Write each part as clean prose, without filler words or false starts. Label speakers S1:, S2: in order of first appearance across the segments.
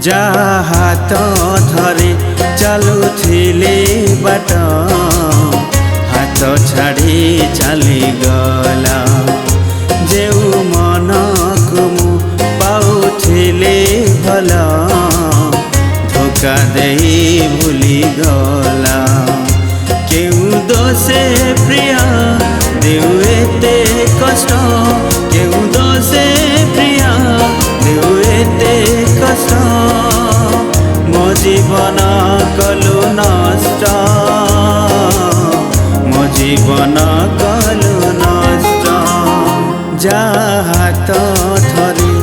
S1: जा हाथ धरी चलुथिली बाट हाथ छाड़ी चली गला जेउ मन को मु पाउथिली भल धोखा दे भूली गला केउ दोषे प्रिया देउ एते कष्ट केउ दोषे प्रिया देउ एते कष्ट मो जीवन कलु नष्ट मो जीवन कलु नष्ट जा हाथ धरी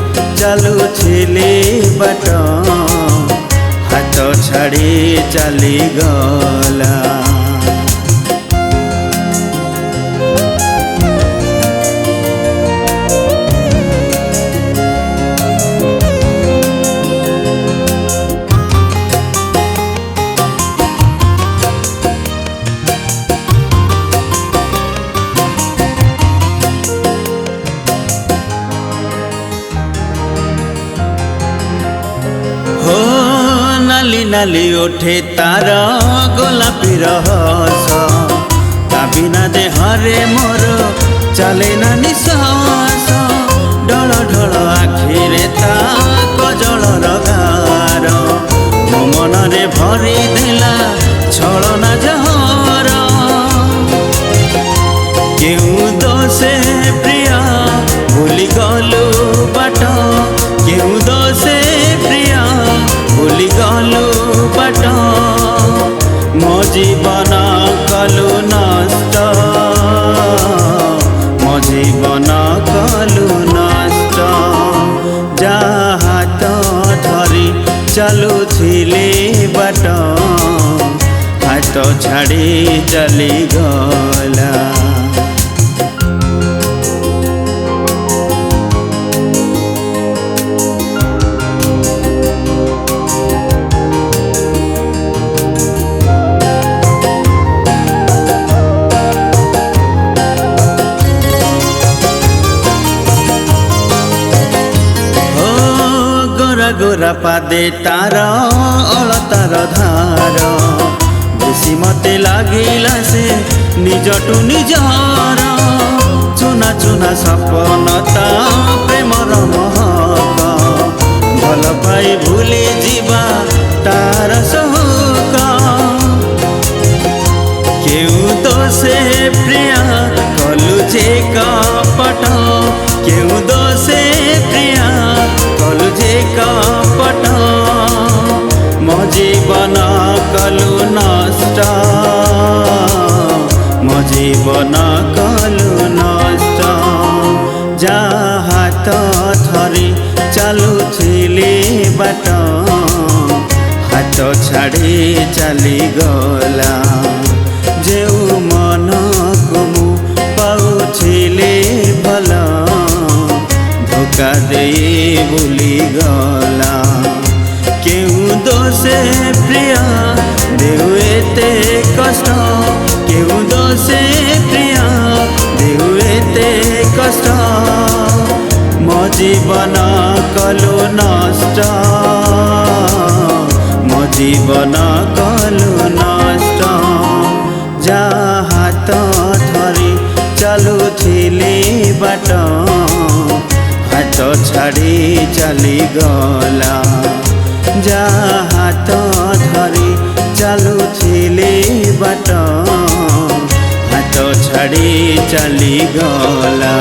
S1: चलुथिली बाट हाथ छाड़ी चली गला। नाली नाली उठे तार गोलापी रहस ता बिना देहरे मोर चले ना निश्वास ढल ढल आखिरे ता कजल गार मो मन रे भरी देला छलना जहर केउ दोषे प्रिया भूली गलु बाट केउ दोषे प्रिया भूली गलु बाट मो जीवन कलु नष्ट मो जीवन कलु नष्ट जा हाथ धरी चलुथिली बाट हाथ छाड़ी चली गला। गोरा पादे तार अलतार धार बेसी मते लागिला से निजटू निजार चुना चुना सपन ता प्रेमर महक भल पाई भूली जीवा तार सहक केउ दोषे प्रिया कलु जे कपट केउ दोषे प्रिया कलु जे कपट मो जीवन कलु नष्ट मो जीवन कलु नष्ट जा हाथ धरी चलुथिली बाट हाथ छाड़ी चली गला जेउ मन को मु पाउथिली भल धोखा दे भूली गला केउ दोषे प्रिया देउ एते कष्ट केउ दोषे प्रिया देउ एते कष्ट मो जीवन कलु नष्ट मो जीवन कलु नष्ट जा हाथ धरी चलुथिली बाट हाथ छाड़ी चली गला जा हाथ धरी चलुथिली बाट हाथ छाड़ी चली गला।